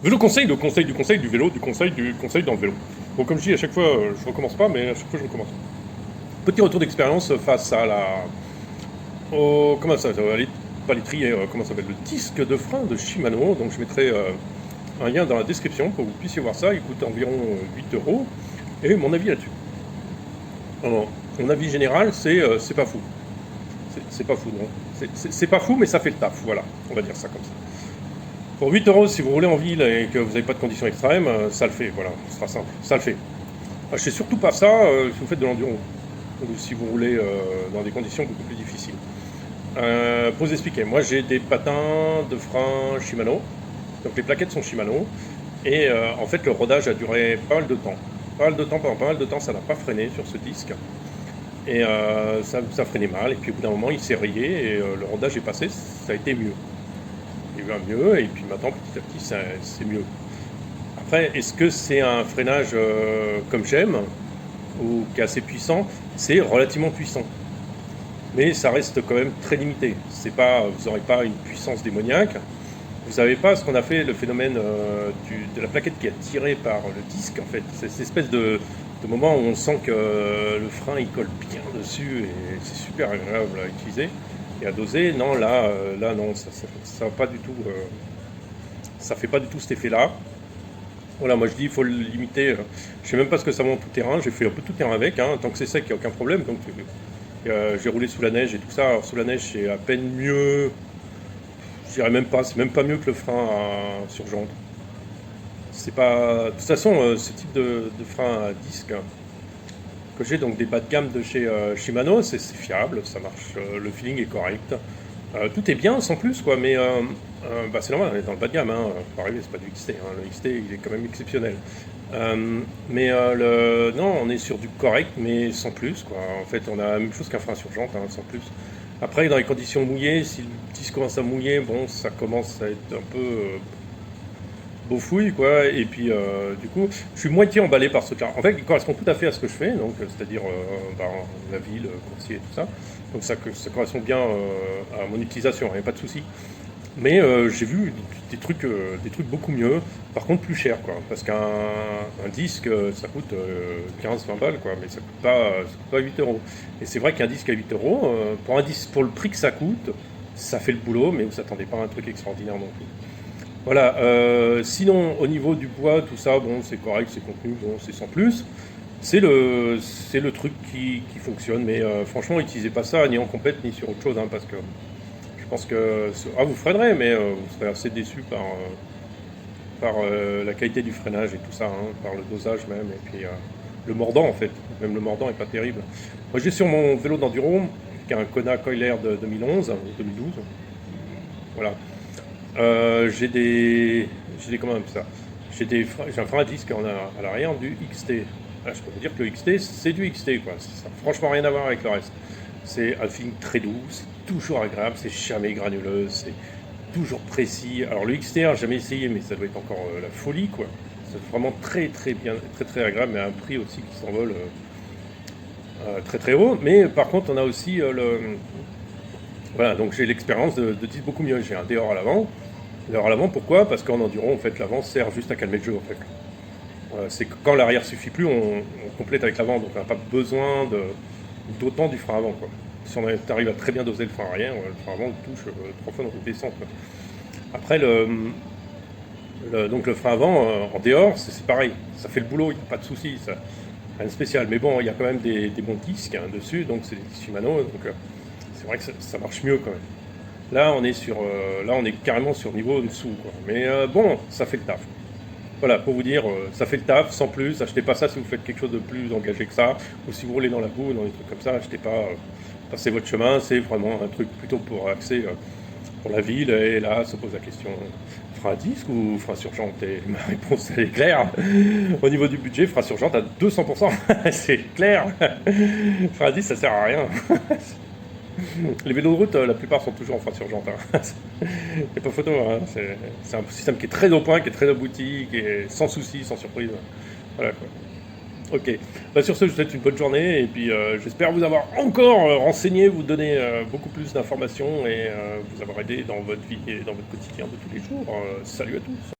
Vélo conseil, le conseil du conseil du vélo, du conseil dans le vélo. Bon, comme je dis, à chaque fois, je recommence pas, mais à chaque fois, je recommence. Petit retour d'expérience face à comment ça s'appelle, pas l'étrier, comment ça s'appelle, le disque de frein de Shimano. Donc, je mettrai un lien dans la description pour que vous puissiez voir ça. Il coûte environ 8 euros. Et mon avis là-dessus. Alors, mon avis général, c'est pas fou. C'est pas fou, non. C'est pas fou, mais ça fait le taf. Voilà, on va dire ça comme ça. Pour 8 euros, si vous roulez en ville et que vous n'avez pas de conditions extrêmes, ça le fait, voilà, ce sera simple, ça le fait. Achetez surtout pas ça si vous faites de l'enduro, ou si vous roulez dans des conditions beaucoup plus difficiles. Pour vous expliquer, moi j'ai des patins de frein Shimano, donc les plaquettes sont Shimano, et en fait le rodage a duré pas mal de temps. Pendant pas mal de temps, ça n'a pas freiné sur ce disque, et ça freinait mal, et puis au bout d'un moment il s'est rayé, et le rodage est passé, ça a été mieux. Il va mieux, et puis maintenant petit à petit c'est mieux. Après, est-ce que c'est un freinage comme j'aime, ou qui est assez puissant? C'est relativement puissant, mais ça reste quand même très limité. C'est pas, vous n'aurez pas une puissance démoniaque, vous n'avez pas ce qu'on a fait, le phénomène de la plaquette qui est tirée par le disque, en fait. C'est cette espèce de moment où on sent que le frein il colle bien dessus, et c'est super agréable à utiliser et à doser. Non, là non, ça va pas du tout, ça fait pas du tout cet effet-là. Voilà, moi je dis il faut le limiter. Je sais même pas ce que ça vaut tout terrain. J'ai fait un peu tout terrain avec, hein, tant que c'est sec, il n'y a aucun problème. Donc j'ai roulé sous la neige et tout ça. Alors, sous la neige, c'est à peine mieux. Je dirais même pas, c'est même pas mieux que le frein sur jante. C'est pas. De toute façon, ce type de frein à disque que j'ai, donc des bas de gamme de chez Shimano, c'est fiable, ça marche, le feeling est correct. Tout est bien sans plus, quoi, mais bah, c'est normal, on est dans le bas de gamme, hein, faut arriver, c'est pas du XT, hein, le XT il est quand même exceptionnel. Mais non, on est sur du correct, mais sans plus, quoi. En fait, on a la même chose qu'un frein sur jante, hein, sans plus. Après, dans les conditions mouillées, si le disque commence à mouiller, bon, ça commence à être un peu fouille, quoi. Et puis du coup je suis moitié emballé par ce car. En fait il correspond tout à fait à ce que je fais, donc c'est-à-dire la ville, coursier et tout ça. Donc ça correspond bien à mon utilisation, il n'y a pas de souci. Mais j'ai vu des trucs beaucoup mieux, par contre plus cher, quoi, parce qu'un disque ça coûte 15-20 balles, quoi, mais ça coûte pas 8 euros. Et c'est vrai qu'un disque à 8 euros, pour un disque, pour le prix que ça coûte, ça fait le boulot, mais vous attendez pas à un truc extraordinaire non plus. Voilà, sinon au niveau du poids, tout ça, bon, c'est correct, c'est contenu, bon, c'est sans plus. C'est le truc qui fonctionne, mais franchement, n'utilisez pas ça ni en compète ni sur autre chose, hein, parce que je pense que vous freinerez, mais vous serez assez déçu par la qualité du freinage et tout ça, hein, par le dosage même, et puis le mordant en fait. Même le mordant est pas terrible. Moi, j'ai sur mon vélo d'enduro, qui est un Kona Coiler de 2011 ou 2012. Voilà. J'ai des comment même ça. J'ai un frein à disque à l'arrière du XT. Là, je peux vous dire que le XT, c'est du XT, quoi. Ça n'a franchement rien à voir avec le reste. C'est un feeling très doux, c'est toujours agréable, c'est jamais granuleux, c'est toujours précis. Alors le XT, j'ai jamais essayé, mais ça doit être encore la folie, quoi. C'est vraiment très très bien, très très agréable, mais à un prix aussi qui s'envole très très haut. Mais par contre, on a aussi voilà, donc j'ai l'expérience de disque beaucoup mieux. J'ai un dehors à l'avant. Dehors à l'avant, pourquoi? Parce qu'en enduro, en fait, l'avant sert juste à calmer le jeu, en fait. C'est que quand l'arrière suffit plus, on complète avec l'avant, donc on n'a pas besoin d'autant du frein avant, quoi. Si on arrive à très bien doser le frein arrière, le frein avant le touche 3 fois dans toutes les sens, quoi. Après, donc le frein avant, en dehors, c'est pareil, ça fait le boulot, il n'y a pas de souci, rien de spécial. Mais bon, il y a quand même des bons disques, hein, dessus, donc c'est des disques Shimano, donc c'est vrai que ça marche mieux quand même. Là, là, on est carrément sur niveau en dessous, quoi. Mais bon, ça fait le taf. Voilà, pour vous dire, ça fait le taf, sans plus. Achetez pas ça si vous faites quelque chose de plus engagé que ça, ou si vous roulez dans la boue, dans des trucs comme ça. Achetez pas, passez votre chemin. C'est vraiment un truc plutôt pour axer pour la ville. Et là, se pose la question, frein à disque ou frein sur jante? Et ma réponse, elle est claire. Au niveau du budget, frein sur jante à 200%. C'est clair. Frein à disque, ça sert à rien. Les vélos de route, la plupart sont toujours en frein sur jante, hein. Il n'y a pas photo, hein. C'est un système qui est très au point, qui est très abouti, qui est sans souci, sans surprise. Voilà, quoi. Ok. Bah, sur ce, je vous souhaite une bonne journée et puis j'espère vous avoir encore renseigné, vous donner beaucoup plus d'informations et vous avoir aidé dans votre vie et dans votre quotidien de tous les jours. Salut à tous.